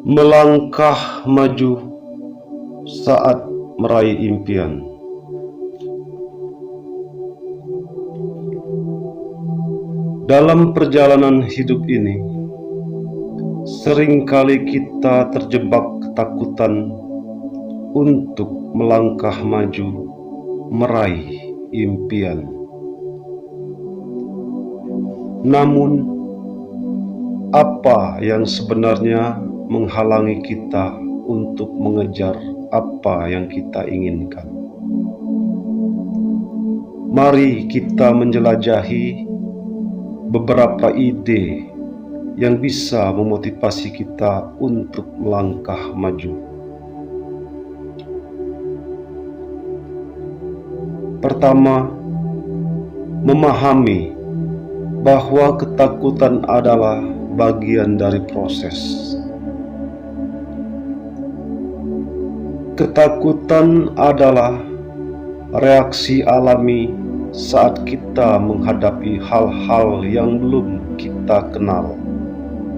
Melangkah maju saat meraih impian. Dalam perjalanan hidup ini, seringkali kita terjebak ketakutan untuk melangkah maju meraih impian. Namun, apa yang sebenarnya menghalangi kita untuk mengejar apa yang kita inginkan? Mari kita menjelajahi beberapa ide yang bisa memotivasi kita untuk melangkah maju. Pertama, memahami bahwa ketakutan adalah bagian dari proses. Ketakutan adalah reaksi alami saat kita menghadapi hal-hal yang belum kita kenal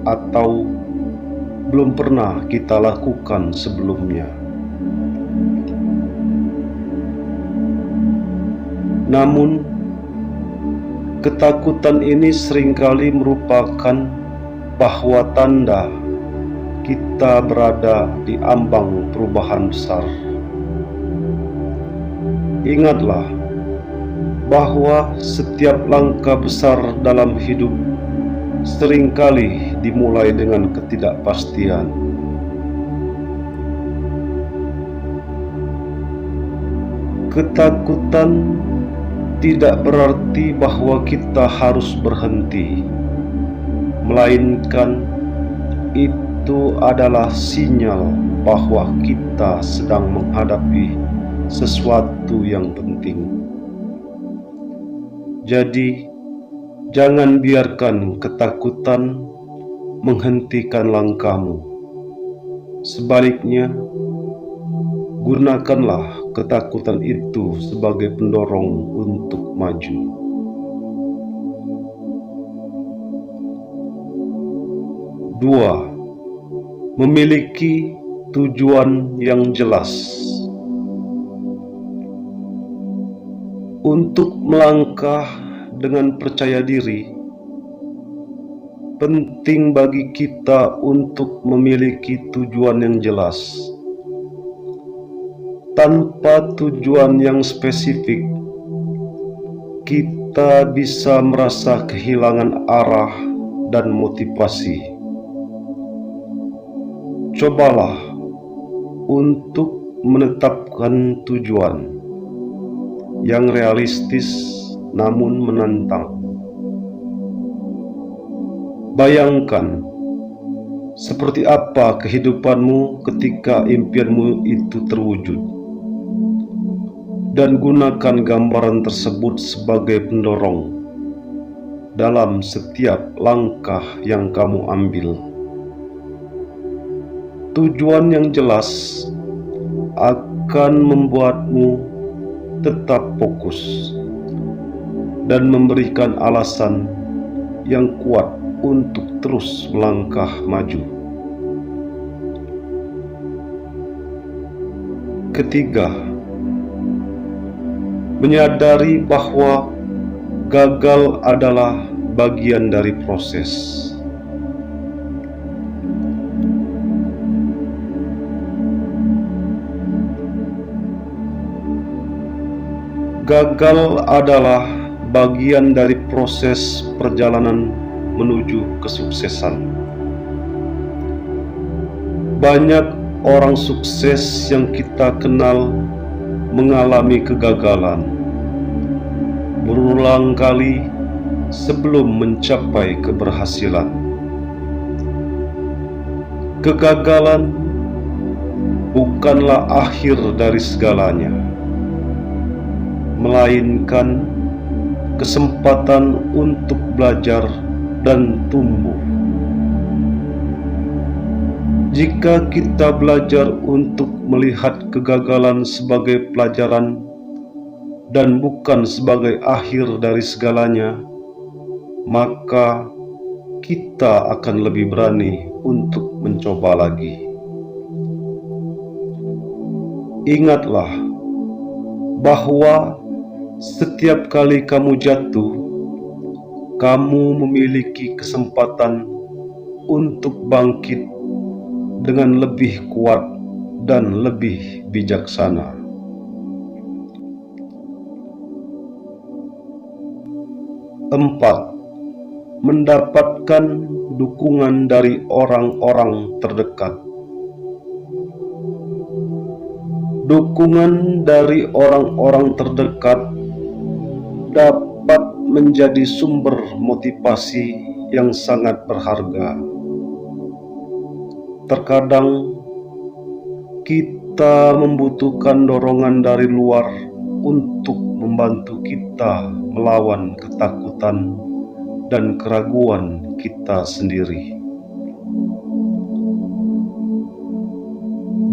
atau belum pernah kita lakukan sebelumnya. Namun, ketakutan ini seringkali merupakan bahwa tanda kita berada di ambang perubahan besar. Ingatlah bahwa setiap langkah besar dalam hidup seringkali dimulai dengan ketidakpastian. Ketakutan tidak berarti bahwa kita harus berhenti, melainkan itu adalah sinyal bahwa kita sedang menghadapi sesuatu yang penting. Jadi, jangan biarkan ketakutan menghentikan langkahmu. Sebaliknya, gunakanlah ketakutan itu sebagai pendorong untuk maju. Dua, memiliki tujuan yang jelas. Untuk melangkah dengan percaya diri, penting bagi kita untuk memiliki tujuan yang jelas. Tanpa tujuan yang spesifik, kita bisa merasa kehilangan arah dan motivasi. Cobalah untuk menetapkan tujuan yang realistis namun menantang. Bayangkan seperti apa kehidupanmu ketika impianmu itu terwujud, dan gunakan gambaran tersebut sebagai pendorong dalam setiap langkah yang kamu ambil. Tujuan yang jelas akan membuatmu tetap fokus dan memberikan alasan yang kuat untuk terus melangkah maju. Ketiga, menyadari bahwa gagal adalah bagian dari proses. Gagal adalah bagian dari proses perjalanan menuju kesuksesan. Banyak orang sukses yang kita kenal mengalami kegagalan berulang kali sebelum mencapai keberhasilan. Kegagalan bukanlah akhir dari segalanya, melainkan kesempatan untuk belajar dan tumbuh. Jika kita belajar untuk melihat kegagalan sebagai pelajaran dan bukan sebagai akhir dari segalanya, maka kita akan lebih berani untuk mencoba lagi. Ingatlah bahwa setiap kali kamu jatuh, kamu memiliki kesempatan untuk bangkit dengan lebih kuat dan lebih bijaksana. 4. Mendapatkan dukungan dari orang-orang terdekat. Dukungan dari orang-orang terdekat dapat menjadi sumber motivasi yang sangat berharga. Terkadang kita membutuhkan dorongan dari luar untuk membantu kita melawan ketakutan dan keraguan kita sendiri.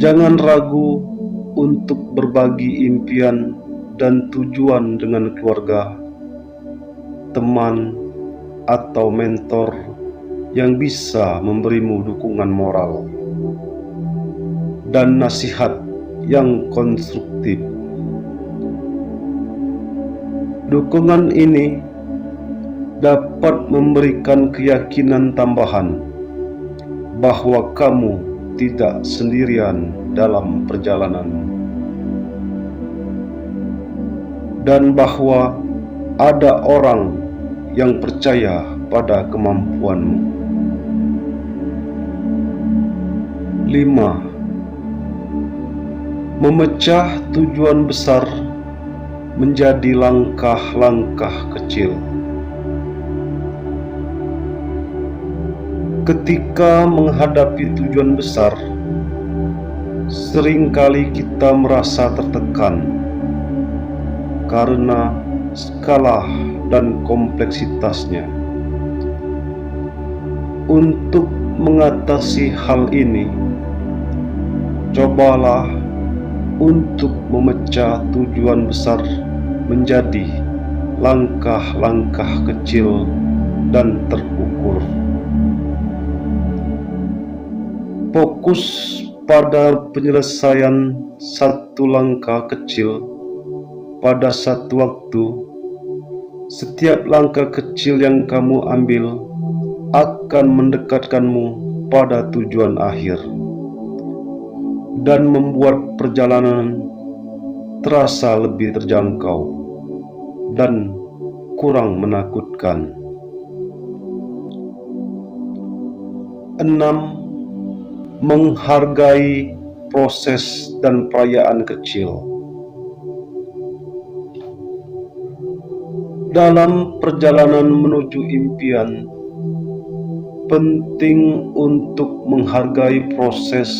Jangan ragu untuk berbagi impian dan tujuan dengan keluarga, teman, atau mentor yang bisa memberimu dukungan moral dan nasihat yang konstruktif. Dukungan ini dapat memberikan keyakinan tambahan bahwa kamu tidak sendirian dalam perjalanan, dan bahwa ada orang yang percaya pada kemampuanmu. 5. Memecah tujuan besar menjadi langkah-langkah kecil. Ketika menghadapi tujuan besar, seringkali kita merasa tertekan karena skala dan kompleksitasnya. Untuk mengatasi hal ini, cobalah untuk memecah tujuan besar menjadi langkah-langkah kecil dan terukur. Fokus pada penyelesaian satu langkah kecil pada satu waktu. Setiap langkah kecil yang kamu ambil akan mendekatkanmu pada tujuan akhir dan membuat perjalanan terasa lebih terjangkau dan kurang menakutkan. 6. Menghargai proses dan perayaan kecil. Dalam perjalanan menuju impian, penting untuk menghargai proses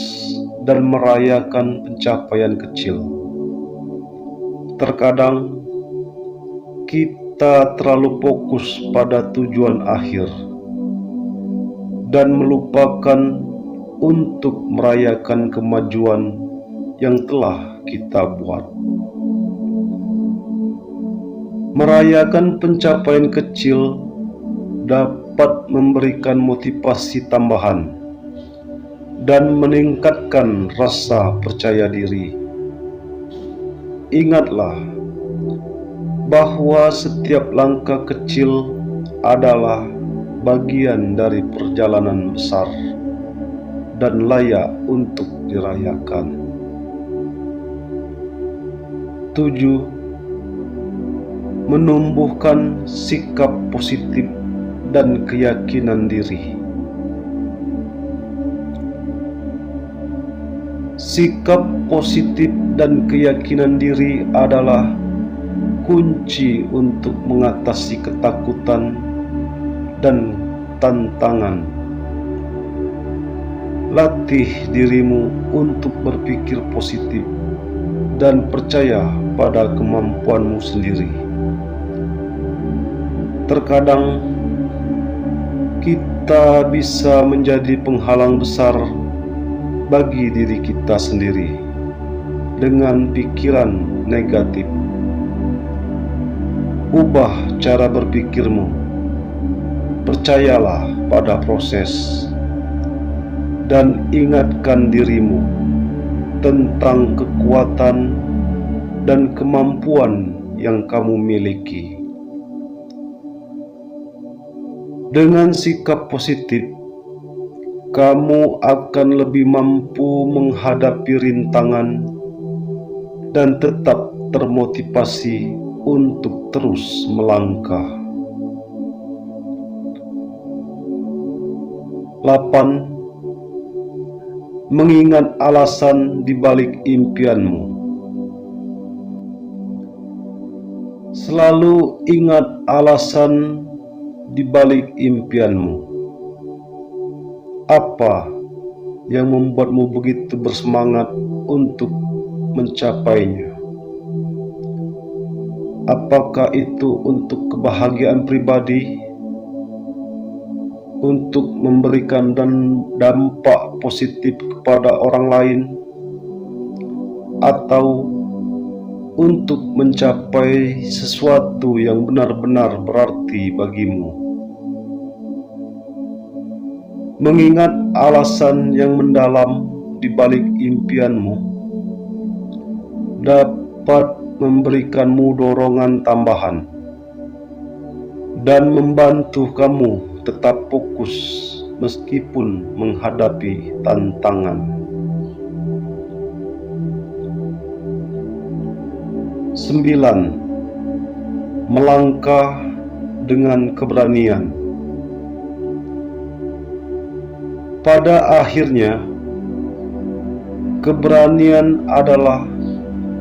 dan merayakan pencapaian kecil. Terkadang kita terlalu fokus pada tujuan akhir dan melupakan untuk merayakan kemajuan yang telah kita buat. Merayakan pencapaian kecil dapat memberikan motivasi tambahan dan meningkatkan rasa percaya diri. Ingatlah bahwa setiap langkah kecil adalah bagian dari perjalanan besar dan layak untuk dirayakan. 7. Menumbuhkan sikap positif dan keyakinan diri. Sikap positif dan keyakinan diri adalah kunci untuk mengatasi ketakutan dan tantangan. Latih dirimu untuk berpikir positif dan percaya pada kemampuanmu sendiri. Terkadang kita bisa menjadi penghalang besar bagi diri kita sendiri dengan pikiran negatif. Ubah cara berpikirmu. Percayalah pada proses dan ingatkan dirimu tentang kekuatan dan kemampuan yang kamu miliki. Dengan sikap positif, kamu akan lebih mampu menghadapi rintangan dan tetap termotivasi untuk terus melangkah. 8. Mengingat alasan di balik impianmu. Selalu ingat alasan di balik impianmu. Apa yang membuatmu begitu bersemangat untuk mencapainya? Apakah itu untuk kebahagiaan pribadi, untuk memberikan dampak positif kepada orang lain, atau untuk mencapai sesuatu yang benar-benar berarti bagimu? Mengingat alasan yang mendalam di balik impianmu dapat memberikanmu dorongan tambahan dan membantu kamu tetap fokus meskipun menghadapi tantangan. 9. Melangkah dengan keberanian. Pada akhirnya, keberanian adalah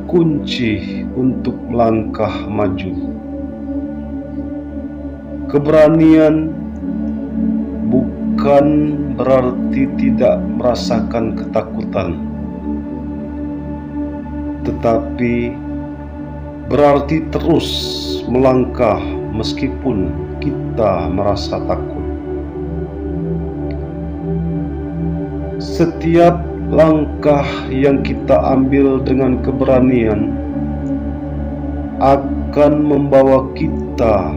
kunci untuk melangkah maju. Keberanian bukan berarti tidak merasakan ketakutan, tetapi berarti terus melangkah meskipun kita merasa takut. Setiap langkah yang kita ambil dengan keberanian akan membawa kita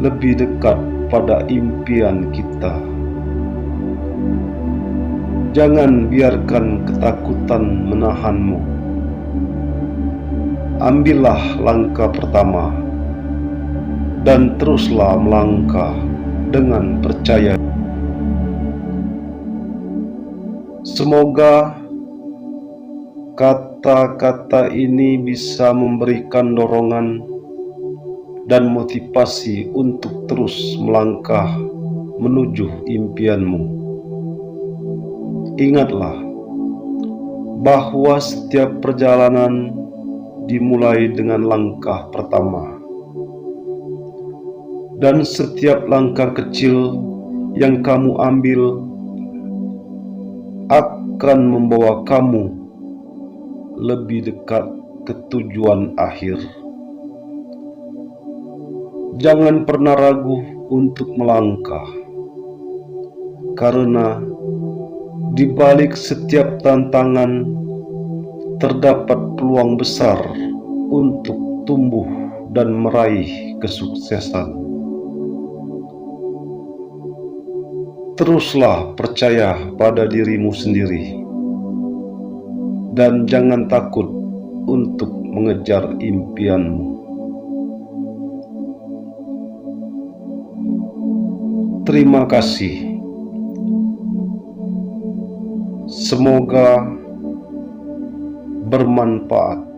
lebih dekat pada impian kita. Jangan biarkan ketakutan menahanmu. Ambillah langkah pertama dan teruslah melangkah dengan percaya. Semoga kata-kata ini bisa memberikan dorongan dan motivasi untuk terus melangkah menuju impianmu. Ingatlah bahwa setiap perjalanan dimulai dengan langkah pertama, dan setiap langkah kecil yang kamu ambil akan membawa kamu lebih dekat ke tujuan akhir. Jangan pernah ragu untuk melangkah, karena di balik setiap tantangan terdapat peluang besar untuk tumbuh dan meraih kesuksesan. Teruslah percaya pada dirimu sendiri dan jangan takut untuk mengejar impianmu. Terima kasih. Semoga bermanfaat.